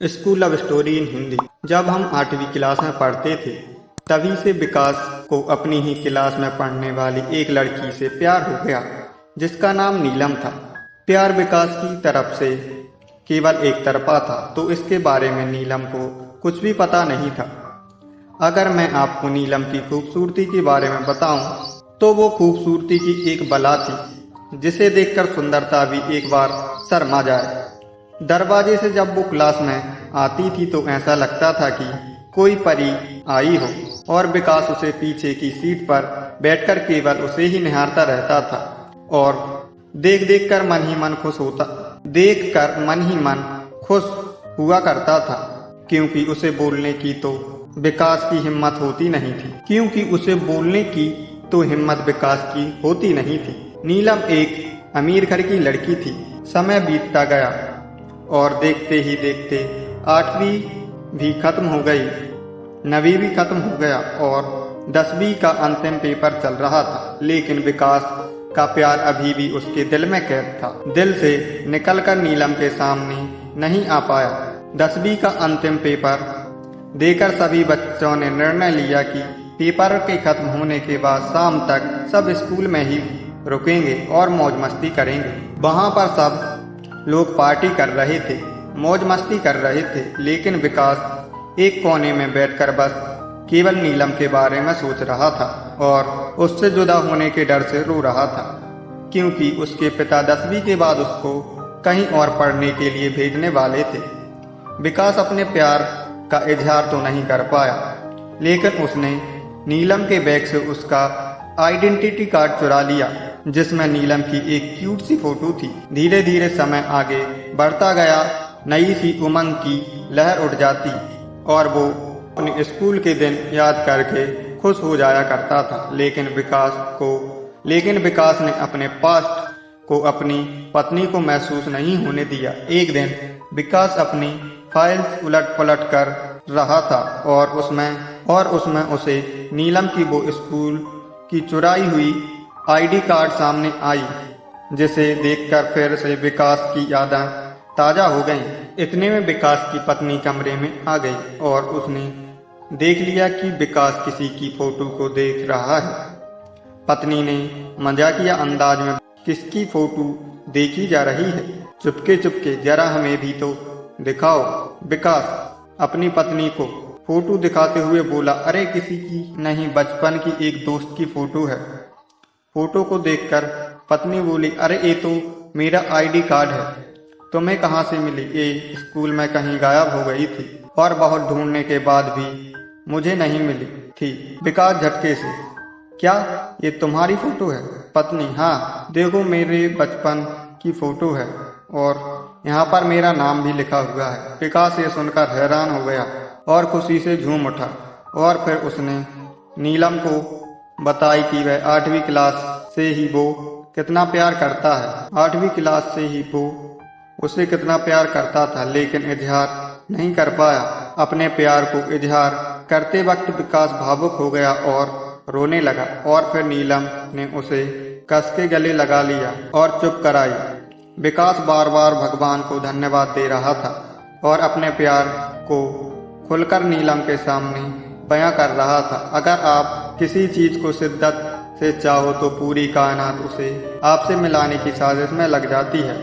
School love story in Hindi. जब हम 8वीं क्लास में पढ़ते थे तभी से विकास को अपनी ही क्लास में पढ़ने वाली एक लड़की से प्यार हो गया जिसका नाम नीलम था। प्यार विकास की तरफ से केवल एक तरफा था तो इसके बारे में नीलम को कुछ भी पता नहीं था। अगर मैं आपको नीलम की खूबसूरती के बारे में बताऊं तो वो खूबसूरती की एक बला थी जिसे देखकर सुंदरता भी एक बार शर्मा जाए। दरवाजे से जब वो क्लास में आती थी तो ऐसा लगता था कि कोई परी आई हो और विकास उसे पीछे की सीट पर बैठकर केवल उसे ही निहारता रहता था और देख देख कर मन ही मन खुश हुआ करता था क्योंकि उसे बोलने की तो विकास की हिम्मत होती नहीं थी। नीलम एक अमीर घर की लड़की थी। समय बीतता गया और देखते ही देखते 8वीं भी खत्म हो गई, 9वीं भी खत्म हो गया और 10वीं का अंतिम पेपर चल रहा था, लेकिन विकास का प्यार अभी भी उसके दिल में कैद था। दिल से निकलकर नीलम के सामने नहीं आ पाया। 10वीं का अंतिम पेपर देकर सभी बच्चों ने निर्णय लिया कि पेपर के खत्म होने के बाद शाम तक सब स्कूल में ही रुकेंगे और मौज मस्ती करेंगे। वहां पर सब लोग पार्टी कर रहे थे, मौज मस्ती कर रहे थे, लेकिन विकास एक कोने में बैठकर बस केवल नीलम के बारे में सोच रहा था और उससे जुदा होने के डर से रो रहा था क्योंकि उसके पिता 10वीं के बाद उसको कहीं और पढ़ने के लिए भेजने वाले थे। विकास अपने प्यार का इजहार तो नहीं कर पाया, लेकिन उसने नीलम के बैग से उसका आइडेंटिटी कार्ड चुरा लिया जिसमें नीलम की एक क्यूट सी फोटो थी। धीरे धीरे समय आगे बढ़ता गया, नई सी उमंग की लहर उठ जाती और वो अपने स्कूल के दिन याद करके खुश हो जाया करता था। लेकिन विकास ने अपने पास्ट को अपनी पत्नी को महसूस नहीं होने दिया। एक दिन विकास अपनी फाइल्स उलट पलट कर रहा था और उसमें उसे नीलम की वो स्कूल की चुराई हुई आईडी कार्ड सामने आई जिसे देखकर फिर से विकास की यादें ताजा हो गईं। इतने में विकास की पत्नी कमरे में आ गई और उसने देख लिया कि विकास किसी की फोटो को देख रहा है। पत्नी ने मजाकिया अंदाज में, किसकी फोटो देखी जा रही है? चुपके चुपके जरा हमें भी तो दिखाओ। विकास अपनी पत्नी को फोटो दिखाते हुए बोला, अरे किसी की नहीं, बचपन की एक दोस्त की फोटो है। फोटो को देखकर पत्नी बोली, अरे ये तो मेरा आईडी कार्ड है, तुम्हें कहाँ से मिली? ये स्कूल में कहीं गायब हो गई थी और बहुत ढूंढने के बाद भी मुझे नहीं मिली थी। विकास झटके से, क्या ये तुम्हारी फोटो है? पत्नी, हाँ देखो मेरे बचपन की फोटो है और यहाँ पर मेरा नाम भी लिखा हुआ है। विकास ये सुनकर हैरान हो गया और खुशी से झूम उठा और फिर उसने नीलम को बताई कि वह 8वीं क्लास से ही वो कितना प्यार करता है। 8वीं क्लास से ही वो उसे कितना प्यार करता था, लेकिन इजहार नहीं कर पाया। अपने प्यार को इजहार करते वक्त विकास भावुक हो गया और रोने लगा और फिर नीलम ने उसे कस के गले लगा लिया और चुप कराई। विकास बार बार भगवान को धन्यवाद दे रहा था और अपने प्यार को खुलकर नीलम के सामने बयां कर रहा था। अगर आप किसी चीज को शिद्दत से चाहो तो पूरी कायनात उसे आपसे मिलाने की साजिश में लग जाती है।